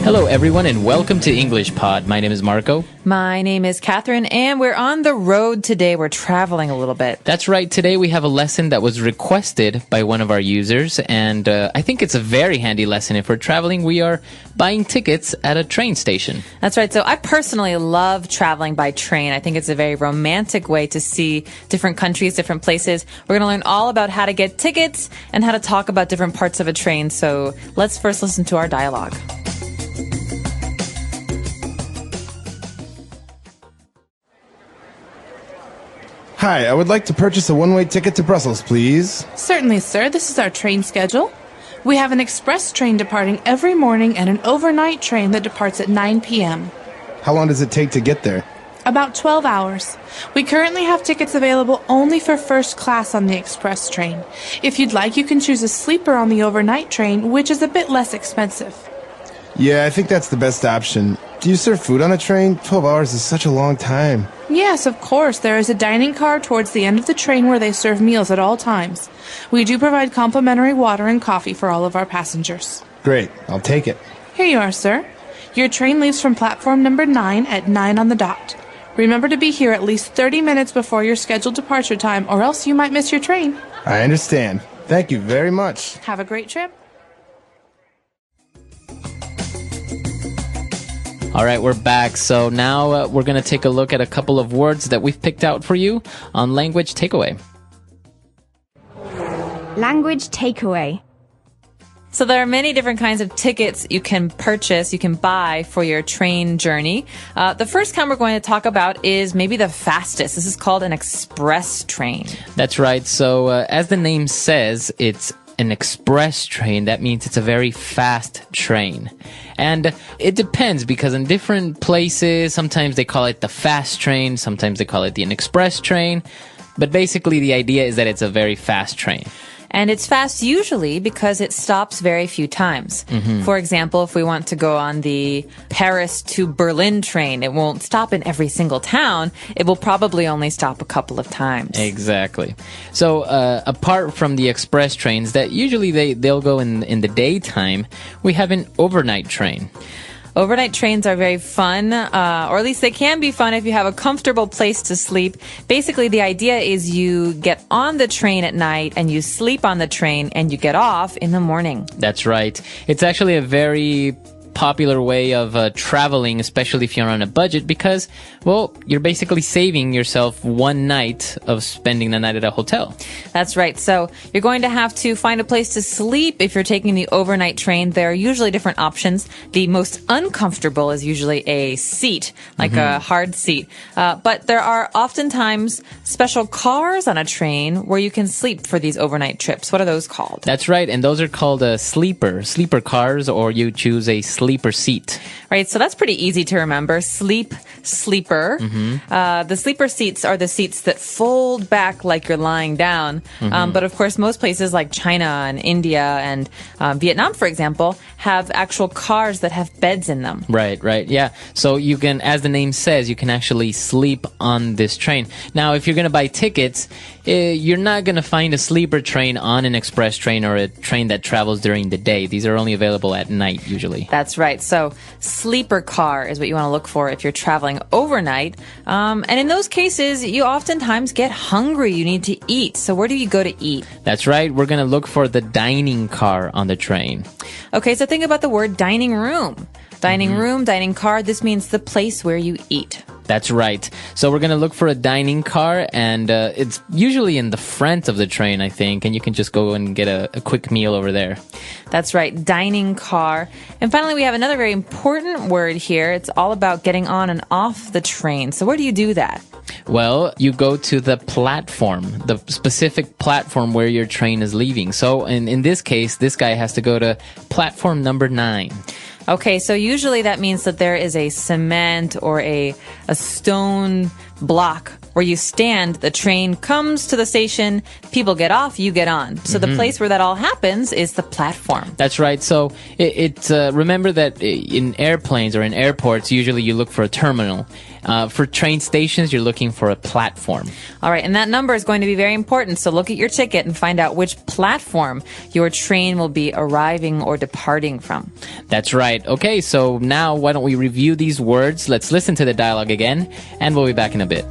Hello, everyone, and welcome to English Pod. My name is Marco. My name is Catherine, and we're on the road today. We're traveling a little bit. That's right. Today we have a lesson that was requested by one of our users, and I think it's a very handy lesson. If we're traveling, we are buying tickets at a train station. That's right. So I personally love traveling by train. I think it's a very romantic way to see different countries, different places. We're going to learn all about how to get tickets and how to talk about different parts of a train. So let's first listen to our dialogue. Hi, I would like to purchase a one-way ticket to Brussels, please. Certainly, sir. This is our train schedule. We have an express train departing every morning and an overnight train that departs at 9 p.m. How long does it take to get there? About 12 hours. We currently have tickets available only for first class on the express train. If you'd like, you can choose a sleeper on the overnight train, which is a bit less expensive. Yeah, I think that's the best option. Do you serve food on a train? 12 hours is such a long time. Yes, of course. There is a dining car towards the end of the train where they serve meals at all times. We do provide complimentary water and coffee for all of our passengers. Great, I'll take it. Here you are, sir. Your train leaves from platform number 9 at 9 on the dot. Remember to be here at least 30 minutes before your scheduled departure time, or else you might miss your train. I understand. Thank you very much. Have a great trip. All right, we're back. So now we're going to take a look at a couple of words that we've picked out for you on Language Takeaway. Language takeaway. So there are many different kinds of tickets you can purchase, you can buy for your train journey. The first kind we're going to talk about is maybe the fastest. This is called an express train. That's right. So as the name says, it's an express train. That means it's a very fast train. And it depends because in different places, sometimes they call it the fast train, sometimes they call it an express train. But basically the idea is that it's a very fast train. And it's fast usually because it stops very few times. For example, if we want to go on the Paris to Berlin train, it won't stop in every single town. It will probably only stop a couple of times. Exactly. So apart from the express trains that usually they'll go in the daytime, we have an overnight train. Overnight trains are very fun, or at least they can be fun if you have a comfortable place to sleep. Basically, the idea is you get on the train at night and you sleep on the train and you get off in the morning. That's right. It's actually a very popular way of traveling, especially if you're on a budget, because, well, you're basically saving yourself one night of spending the night at a hotel. That's right. So you're going to have to find a place to sleep if you're taking the overnight train. There are usually different options. The most uncomfortable is usually a seat, like a hard seat. But there are oftentimes special cars on a train where you can sleep for these overnight trips. What are those called? That's right. And those are called sleeper cars, or you choose a sleeper seat. Right, so that's pretty easy to remember. Sleep, sleeper. The sleeper seats are the seats that fold back like you're lying down. But of course, most places like China and India and Vietnam, for example, have actual cars that have beds in them. Right, yeah. So you can, as the name says, you can actually sleep on this train. Now, if you're going to buy tickets, you're not going to find a sleeper train on an express train or a train that travels during the day. These are only available at night, usually. That's right. So sleeper car is what you want to look for if you're traveling overnight. And in those cases, you oftentimes get hungry. You need to eat. So where do you go to eat? That's right. We're going to look for the dining car on the train. Okay, so think about the word dining room. Dining room, dining car, this means the place where you eat. That's right. So we're going to look for a dining car, and it's usually in the front of the train, I think, and you can just go and get a quick meal over there. That's right, dining car. And finally, we have another very important word here. It's all about getting on and off the train. So where do you do that? Well, you go to the platform, the specific platform where your train is leaving. So in this case, this guy has to go to platform number 9. Okay, so usually that means that there is a cement or a stone block where you stand, the train comes to the station, people get off, you get on. So the place where that all happens is the platform. That's right. So remember that in airplanes or in airports, usually you look for a terminal. For train stations, you're looking for a platform. All right, and that number is going to be very important. So look at your ticket and find out which platform your train will be arriving or departing from. That's right. Okay, so now why don't we review these words? Let's listen to the dialogue again, and we'll be back in a bit.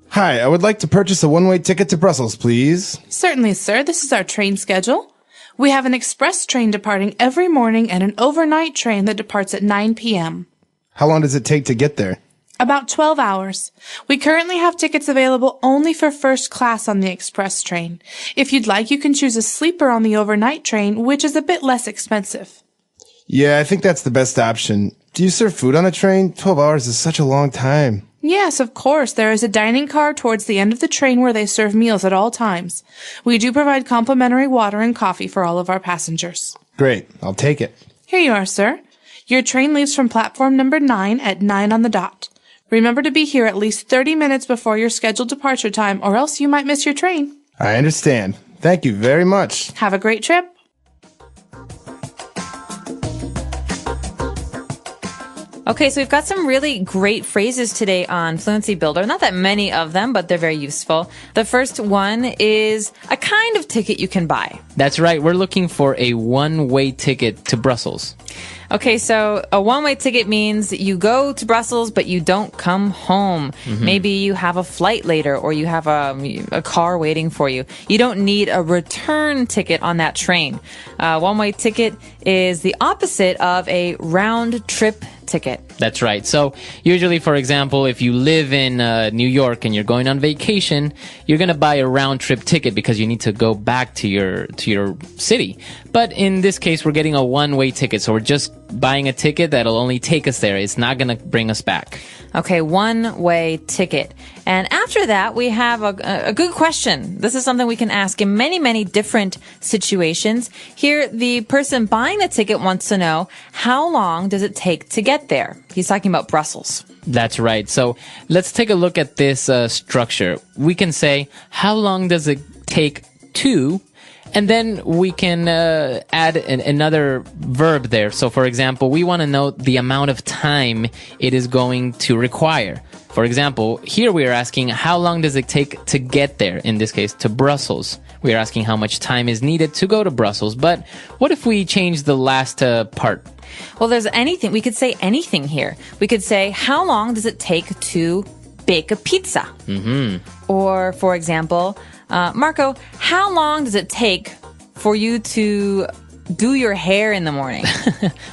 Hi, I would like to purchase a one-way ticket to Brussels, please. Certainly, sir. This is our train schedule. We have an express train departing every morning and an overnight train that departs at 9 p.m. How long does it take to get there? About 12 hours. We currently have tickets available only for first class on the express train. If you'd like, you can choose a sleeper on the overnight train, which is a bit less expensive. Yeah, I think that's the best option. Do you serve food on a train? 12 hours is such a long time. Yes, of course. There is a dining car towards the end of the train where they serve meals at all times. We do provide complimentary water and coffee for all of our passengers. Great. I'll take it. Here you are, sir. Your train leaves from platform number 9 at 9 on the dot. Remember to be here at least 30 minutes before your scheduled departure time, or else you might miss your train. I understand. Thank you very much. Have a great trip. Okay, so we've got some really great phrases today on Fluency Builder. Not that many of them, but they're very useful. The first one is a kind of ticket you can buy. That's right. We're looking for a one-way ticket to Brussels. Okay, so a one-way ticket means you go to Brussels, but you don't come home. Maybe you have a flight later, or you have a car waiting for you. You don't need a return ticket on that train. One-way ticket is the opposite of a round-trip ticket. That's right. So usually, for example, if you live in New York and you're going on vacation, you're going to buy a round-trip ticket because you need to go back to your city. But in this case, we're getting a one-way ticket, so we're just buying a ticket that'll only take us there. It's not going to bring us back. Okay, one-way ticket. And after that, we have a good question. This is something we can ask in many, many different situations. Here, the person buying the ticket wants to know, how long does it take to get there? He's talking about Brussels. That's right. So let's take a look at this structure. We can say, how long does it take to... And then we can add another verb there. So, for example, we want to know the amount of time it is going to require. For example, here we are asking, how long does it take to get there? In this case, to Brussels. We are asking how much time is needed to go to Brussels. But what if we change the last part? Well, there's anything. We could say anything here. We could say, how long does it take to bake a pizza? Or, for example... Marco, how long does it take for you to do your hair in the morning?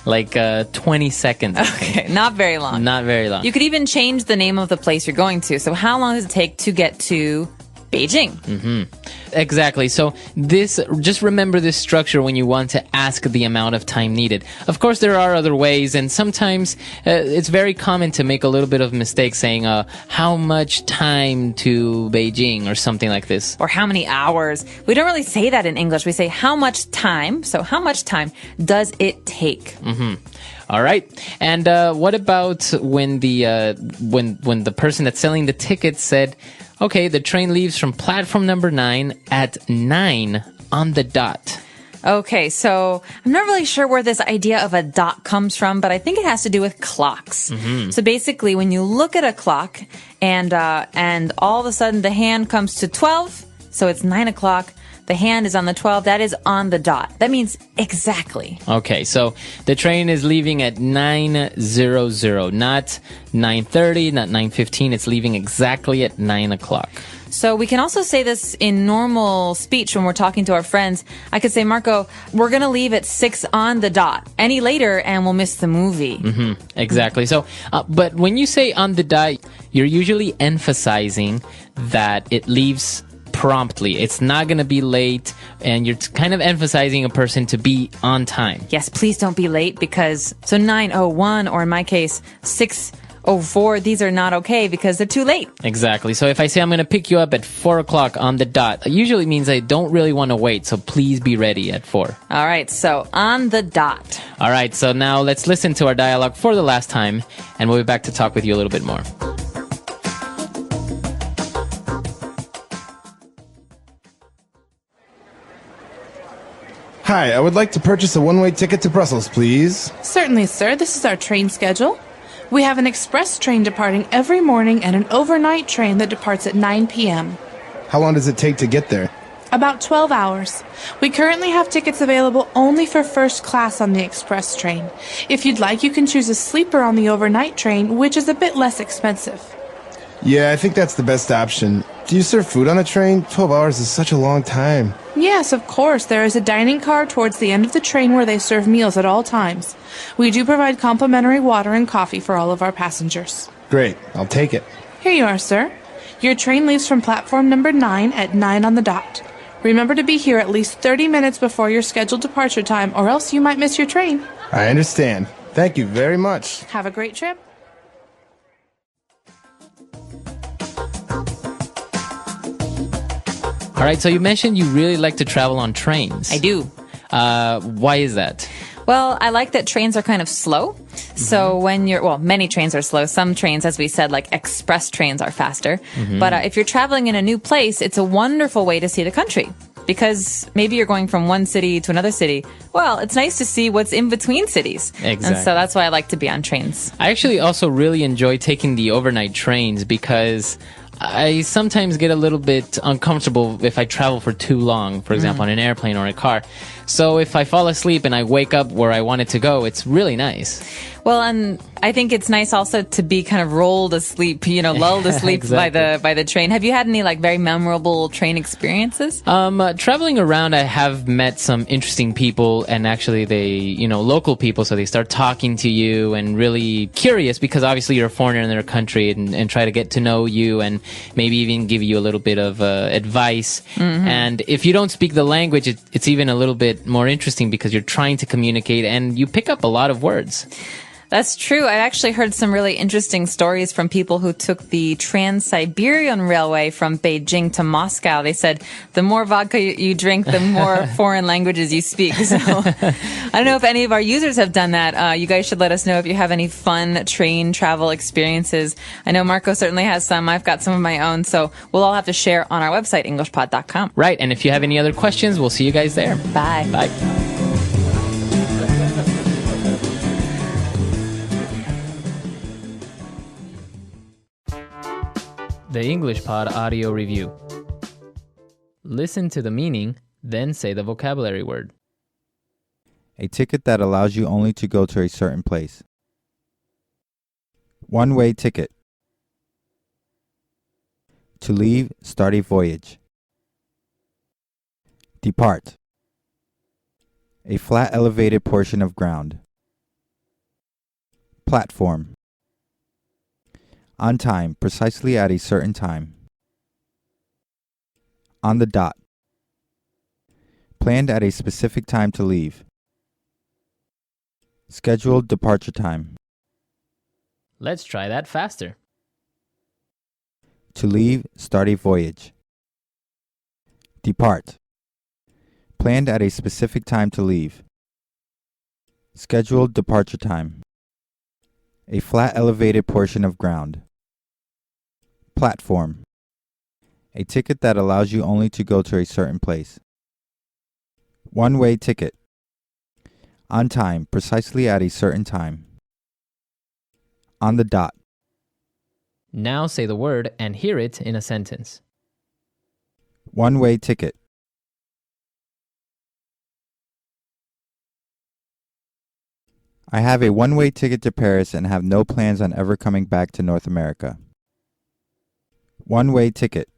Like 20 seconds. Okay, not very long. Not very long. You could even change the name of the place you're going to. So how long does it take to get to Beijing? Exactly. So just remember this structure when you want to ask the amount of time needed. Of course, there are other ways, and sometimes it's very common to make a little bit of mistake saying, how much time to Beijing or something like this. Or how many hours. We don't really say that in English. We say how much time. So how much time does it take? All right. And what about when when the person that's selling the ticket said, okay, the train leaves from platform number 9 at 9 on the dot. Okay, so I'm not really sure where this idea of a dot comes from, but I think it has to do with clocks. So basically, when you look at a clock and all of a sudden the hand comes to 12, so it's 9 o'clock, the hand is on the 12, that is on the dot. That means exactly. Okay, so the train is leaving at 9:00, not 9:30, not 9:15. It's leaving exactly at 9 o'clock. So we can also say this in normal speech when we're talking to our friends. I could say, Marco, we're going to leave at 6 on the dot. Any later and we'll miss the movie. Exactly. So, but when you say on the dot, you're usually emphasizing that it leaves promptly. It's not going to be late, and you're kind of emphasizing a person to be on time. Yes, please don't be late because, so 9:01, or in my case, 6:01, Oh, 4, these are not okay because they're too late. Exactly. So if I say I'm going to pick you up at 4 o'clock on the dot, it usually means I don't really want to wait. So please be ready at 4. All right, so on the dot. All right. So now let's listen to our dialogue for the last time, and we'll be back to talk with you a little bit more. Hi, I would like to purchase a one-way ticket to Brussels, please. Certainly, sir. This is our train schedule. We have an express train departing every morning and an overnight train that departs at 9 p.m. How long does it take to get there? About 12 hours. We currently have tickets available only for first class on the express train. If you'd like, you can choose a sleeper on the overnight train, which is a bit less expensive. Yeah, I think that's the best option. Do you serve food on a train? 12 hours is such a long time. Yes, of course. There is a dining car towards the end of the train where they serve meals at all times. We do provide complimentary water and coffee for all of our passengers. Great, I'll take it. Here you are, sir. Your train leaves from platform number 9 at 9 on the dot. Remember to be here at least 30 minutes before your scheduled departure time, or else you might miss your train. I understand. Thank you very much. Have a great trip. All right. So you mentioned you really like to travel on trains. I do. Why is that? Well, I like that trains are kind of slow. So when many trains are slow. Some trains, as we said, like express trains are faster. But if you're traveling in a new place, it's a wonderful way to see the country. Because maybe you're going from one city to another city. Well, it's nice to see what's in between cities. Exactly. And so that's why I like to be on trains. I actually also really enjoy taking the overnight trains because I sometimes get a little bit uncomfortable if I travel for too long, for example, on an airplane or a car. So if I fall asleep and I wake up where I wanted to go, it's really nice. Well, and I think it's nice also to be kind of rolled asleep, lulled asleep Exactly. by the train. Have you had any very memorable train experiences? Traveling around, I have met some interesting people, and actually they, local people, so they start talking to you and really curious because obviously you're a foreigner in their country and try to get to know you and maybe even give you a little bit of advice. And if you don't speak the language, it's even a little bit more interesting because you're trying to communicate and you pick up a lot of words. That's true. I actually heard some really interesting stories from people who took the Trans-Siberian Railway from Beijing to Moscow. They said the more vodka you drink, the more foreign languages you speak. So I don't know if any of our users have done that. You guys should let us know if you have any fun train travel experiences. I know Marco certainly has some. I've got some of my own. So we'll all have to share on our website, EnglishPod.com. Right. And if you have any other questions, we'll see you guys there. Bye. Bye. The English Pod Audio Review. Listen to the meaning, then say the vocabulary word. A ticket that allows you only to go to a certain place. One-way ticket. To leave, start a voyage. Depart. A flat elevated portion of ground. Platform. On time, precisely at a certain time. On the dot. Planned at a specific time to leave. Scheduled departure time. Let's try that faster. To leave, start a voyage. Depart. Planned at a specific time to leave. Scheduled departure time. A flat elevated portion of ground. Platform. A ticket that allows you only to go to a certain place. One-way ticket. On time, precisely at a certain time. On the dot. Now say the word and hear it in a sentence. One-way ticket. I have a one-way ticket to Paris and have no plans on ever coming back to North America. One-way ticket.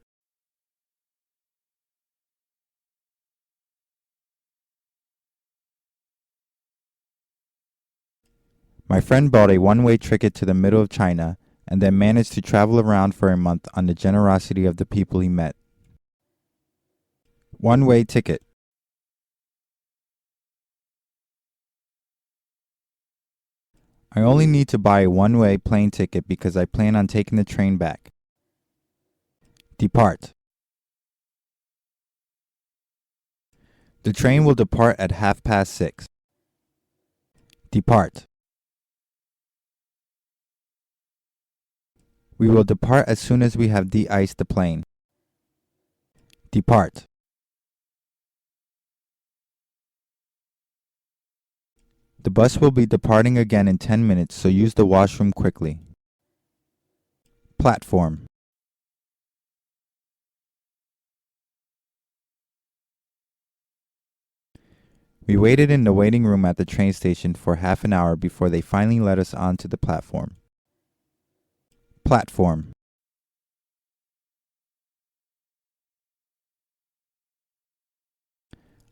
My friend bought a one-way ticket to the middle of China and then managed to travel around for a month on the generosity of the people he met. One-way ticket. I only need to buy a one-way plane ticket because I plan on taking the train back. Depart. The train will depart at 6:30. Depart. We will depart as soon as we have de-iced the plane. Depart. The bus will be departing again in 10 minutes, so use the washroom quickly. Platform. We waited in the waiting room at the train station for half an hour before they finally let us onto the platform. Platform.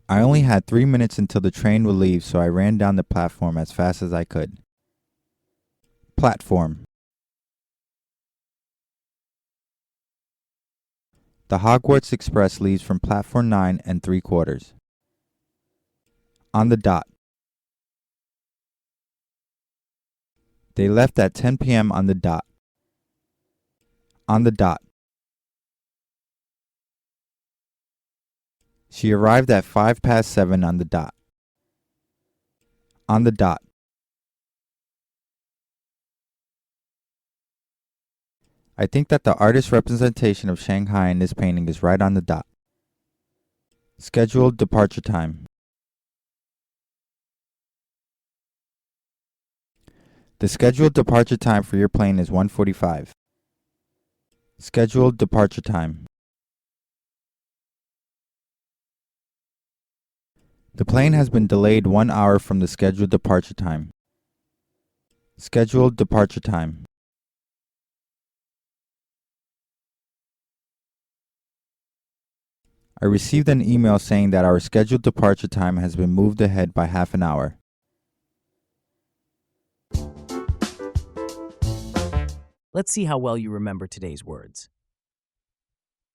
I only had 3 minutes until the train would leave, so I ran down the platform as fast as I could. Platform. The Hogwarts Express leaves from platform 9 3/4. On the dot. They left at 10 p.m. on the dot. On the dot. She arrived at 7:05 on the dot. On the dot. I think that the artist's representation of Shanghai in this painting is right on the dot. Scheduled departure time. The scheduled departure time for your plane is 1:45. Scheduled departure time. The plane has been delayed 1 hour from the scheduled departure time. Scheduled departure time. I received an email saying that our scheduled departure time has been moved ahead by half an hour. Let's see how well you remember today's words.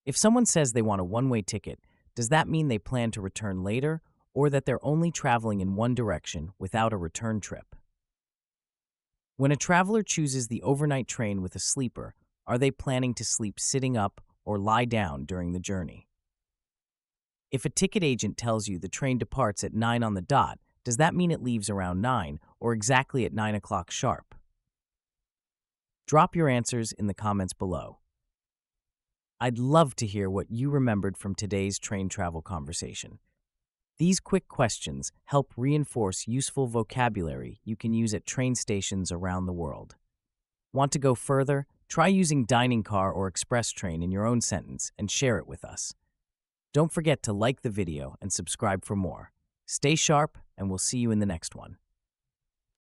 If someone says they want a one-way ticket, does that mean they plan to return later, or that they're only traveling in one direction without a return trip? When a traveler chooses the overnight train with a sleeper, are they planning to sleep sitting up or lie down during the journey? If a ticket agent tells you the train departs at 9 on the dot, does that mean it leaves around 9 or exactly at 9 o'clock sharp? Drop your answers in the comments below. I'd love to hear what you remembered from today's train travel conversation. These quick questions help reinforce useful vocabulary you can use at train stations around the world. Want to go further? Try using dining car or express train in your own sentence and share it with us. Don't forget to like the video and subscribe for more. Stay sharp, and we'll see you in the next one.